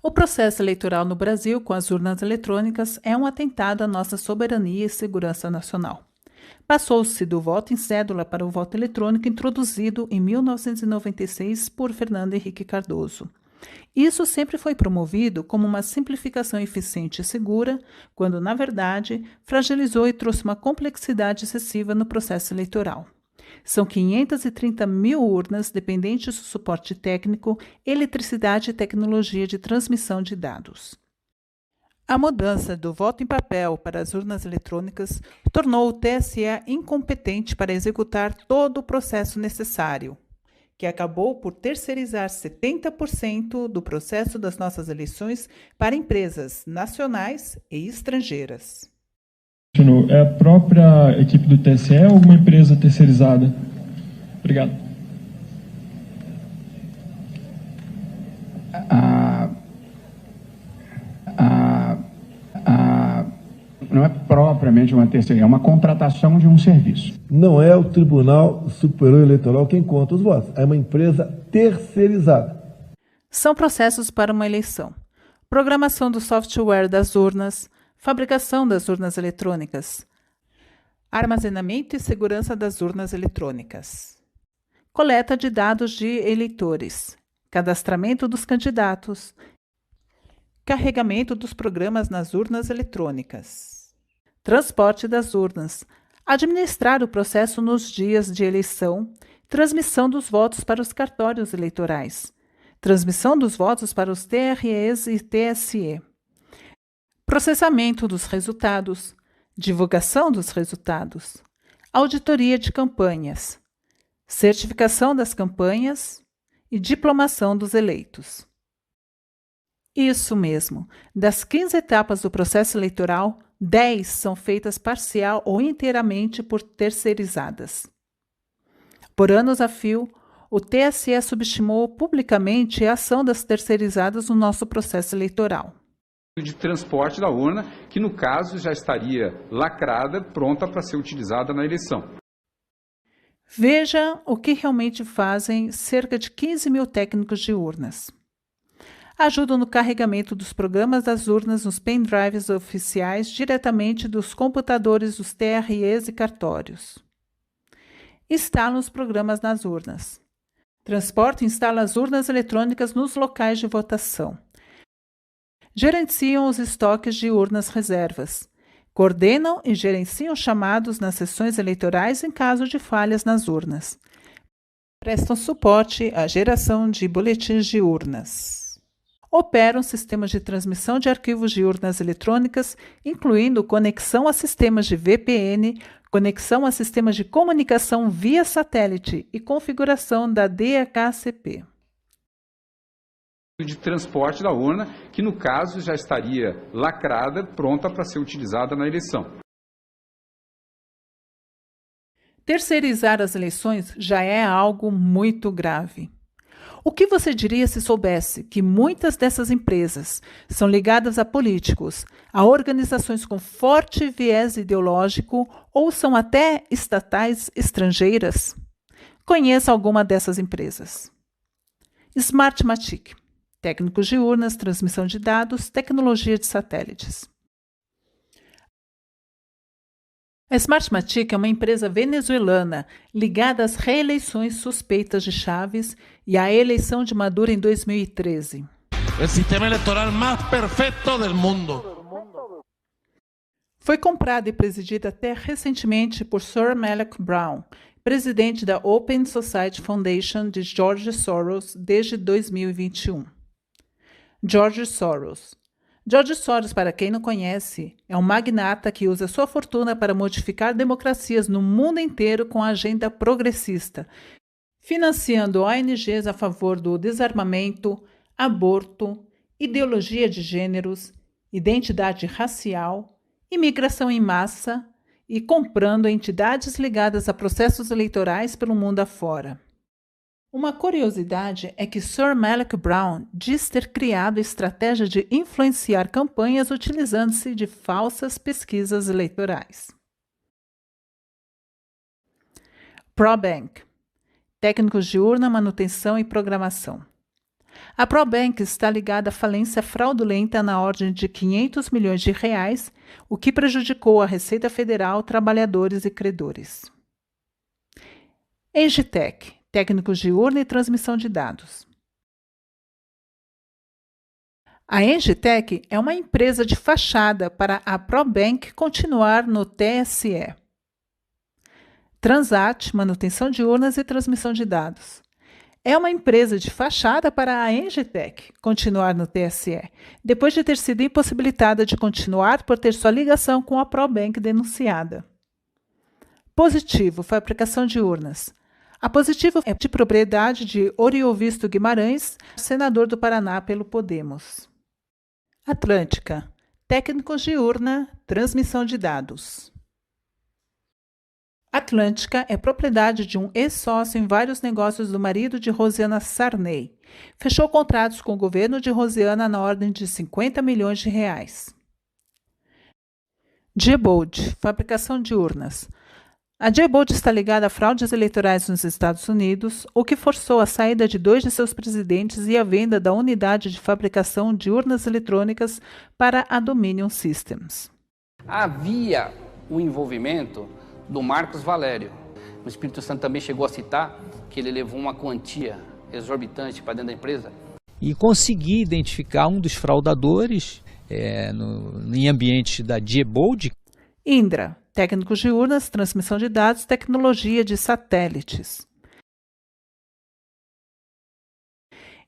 O processo eleitoral no Brasil com as urnas eletrônicas é um atentado à nossa soberania e segurança nacional. Passou-se do voto em cédula para o voto eletrônico introduzido em 1996 por Fernando Henrique Cardoso. Isso sempre foi promovido como uma simplificação eficiente e segura, quando, na verdade, fragilizou e trouxe uma complexidade excessiva no processo eleitoral. São 530 mil urnas dependentes do suporte técnico, eletricidade e tecnologia de transmissão de dados. A mudança do voto em papel para as urnas eletrônicas tornou o TSE incompetente para executar todo o processo necessário, que acabou por terceirizar 70% do processo das nossas eleições para empresas nacionais e estrangeiras. É a própria equipe do TSE ou alguma empresa terceirizada? Obrigado. Não é propriamente uma terceira, é uma contratação de um serviço. Não é o Tribunal Superior Eleitoral quem conta os votos, é uma empresa terceirizada. São processos para uma eleição: programação do software das urnas, fabricação das urnas eletrônicas, armazenamento e segurança das urnas eletrônicas, coleta de dados de eleitores, cadastramento dos candidatos, carregamento dos programas nas urnas eletrônicas, transporte das urnas, administrar o processo nos dias de eleição, transmissão dos votos para os cartórios eleitorais, transmissão dos votos para os TREs e TSE, processamento dos resultados, divulgação dos resultados, auditoria de campanhas, certificação das campanhas e diplomação dos eleitos. Isso mesmo, das 15 etapas do processo eleitoral, 10 são feitas parcial ou inteiramente por terceirizadas. Por anos a fio, o TSE subestimou publicamente a ação das terceirizadas no nosso processo eleitoral. De transporte da urna, que no caso já estaria lacrada, pronta para ser utilizada na eleição. Veja o que realmente fazem cerca de 15 mil técnicos de urnas. Ajudam no carregamento dos programas das urnas nos pendrives oficiais diretamente dos computadores dos TREs e cartórios. Instalam os programas nas urnas. Transportam e instalam as urnas eletrônicas nos locais de votação. Gerenciam os estoques de urnas reservas. Coordenam e gerenciam chamados nas sessões eleitorais em caso de falhas nas urnas. Prestam suporte à geração de boletins de urnas. Operam sistemas de transmissão de arquivos de urnas eletrônicas, incluindo conexão a sistemas de VPN, conexão a sistemas de comunicação via satélite e configuração da DHCP. De transporte da urna, que no caso já estaria lacrada, pronta para ser utilizada na eleição. Terceirizar as eleições já é algo muito grave. O que você diria se soubesse que muitas dessas empresas são ligadas a políticos, a organizações com forte viés ideológico ou são até estatais estrangeiras? Conheça alguma dessas empresas. Smartmatic, técnicos de urnas, transmissão de dados, tecnologia de satélites. A Smartmatic é uma empresa venezuelana ligada às reeleições suspeitas de Chávez e à eleição de Maduro em 2013. O sistema eleitoral mais perfeito do mundo. Foi comprada e presidida até recentemente por Sir Malloch Brown, presidente da Open Society Foundation de George Soros desde 2021. George Soros. George Soros, para quem não conhece, é um magnata que usa sua fortuna para modificar democracias no mundo inteiro com a agenda progressista, financiando ONGs a favor do desarmamento, aborto, ideologia de gêneros, identidade racial, imigração em massa e comprando entidades ligadas a processos eleitorais pelo mundo afora. Uma curiosidade é que Sir Malloch Brown diz ter criado a estratégia de influenciar campanhas utilizando-se de falsas pesquisas eleitorais. ProBank, técnicos de urna, manutenção e programação. A Probank está ligada à falência fraudulenta na ordem de R$500 milhões, o que prejudicou a Receita Federal, trabalhadores e credores. Engitec, técnicos de urna e transmissão de dados. A Engitec é uma empresa de fachada para a Probank continuar no TSE. Transat, manutenção de urnas e transmissão de dados. É uma empresa de fachada para a Engitec continuar no TSE, depois de ter sido impossibilitada de continuar por ter sua ligação com a Probank denunciada. Positivo, fabricação de urnas. A Positivo é de propriedade de Oriovisto Guimarães, senador do Paraná pelo Podemos. Atlântica, técnicos de urna, transmissão de dados. Atlântica é propriedade de um ex-sócio em vários negócios do marido de Rosiana Sarney. Fechou contratos com o governo de Rosiana na ordem de R$50 milhões. Diebold, fabricação de urnas. A Diebold está ligada a fraudes eleitorais nos Estados Unidos, o que forçou a saída de 2 de seus presidentes e a venda da unidade de fabricação de urnas eletrônicas para a Dominion Systems. Havia o envolvimento do Marcos Valério. O Espírito Santo também chegou a citar que ele levou uma quantia exorbitante para dentro da empresa. E consegui identificar um dos fraudadores em ambiente da Diebold. Indra, técnicos de urnas, transmissão de dados, tecnologia de satélites.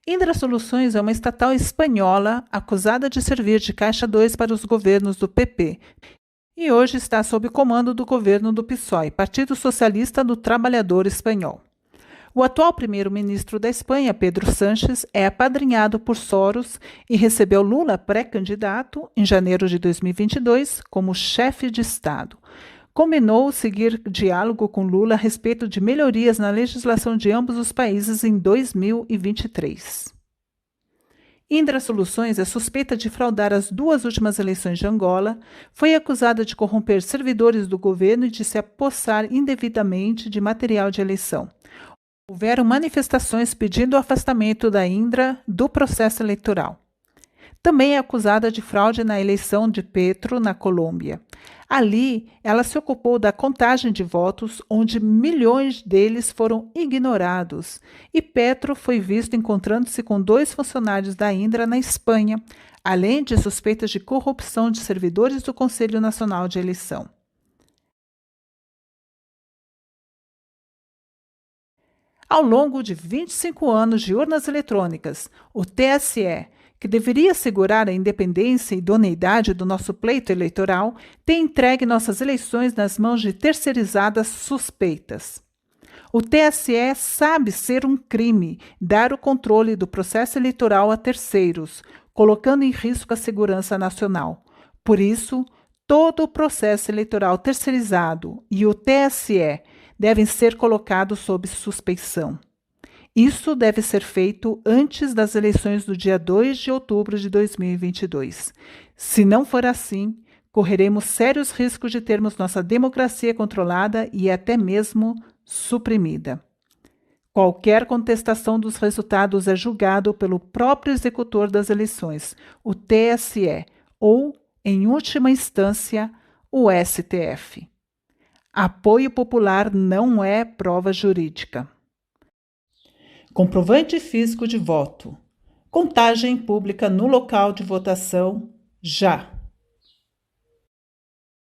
Indra Soluções é uma estatal espanhola acusada de servir de caixa 2 para os governos do PP e hoje está sob comando do governo do PSOE, Partido Socialista do Trabalhador Espanhol. O atual primeiro-ministro da Espanha, Pedro Sánchez, é apadrinhado por Soros e recebeu Lula, pré-candidato, em janeiro de 2022, como chefe de Estado. Combinou seguir diálogo com Lula a respeito de melhorias na legislação de ambos os países em 2023. Indra Soluções é suspeita de fraudar as 2 últimas eleições de Angola, foi acusada de corromper servidores do governo e de se apossar indevidamente de material de eleição. Houveram manifestações pedindo o afastamento da Indra do processo eleitoral. Também é acusada de fraude na eleição de Petro, na Colômbia. Ali, ela se ocupou da contagem de votos, onde milhões deles foram ignorados, e Petro foi visto encontrando-se com 2 funcionários da Indra na Espanha, além de suspeitas de corrupção de servidores do Conselho Nacional de Eleição. Ao longo de 25 anos de urnas eletrônicas, o TSE, que deveria assegurar a independência e idoneidade do nosso pleito eleitoral, tem entregue nossas eleições nas mãos de terceirizadas suspeitas. O TSE sabe ser um crime dar o controle do processo eleitoral a terceiros, colocando em risco a segurança nacional. Por isso, todo o processo eleitoral terceirizado e o TSE devem ser colocados sob suspeição. Isso deve ser feito antes das eleições do dia 2 de outubro de 2022. Se não for assim, correremos sérios riscos de termos nossa democracia controlada e até mesmo suprimida. Qualquer contestação dos resultados é julgado pelo próprio executor das eleições, o TSE, ou, em última instância, o STF. Apoio popular não é prova jurídica. Comprovante físico de voto. Contagem pública no local de votação, já.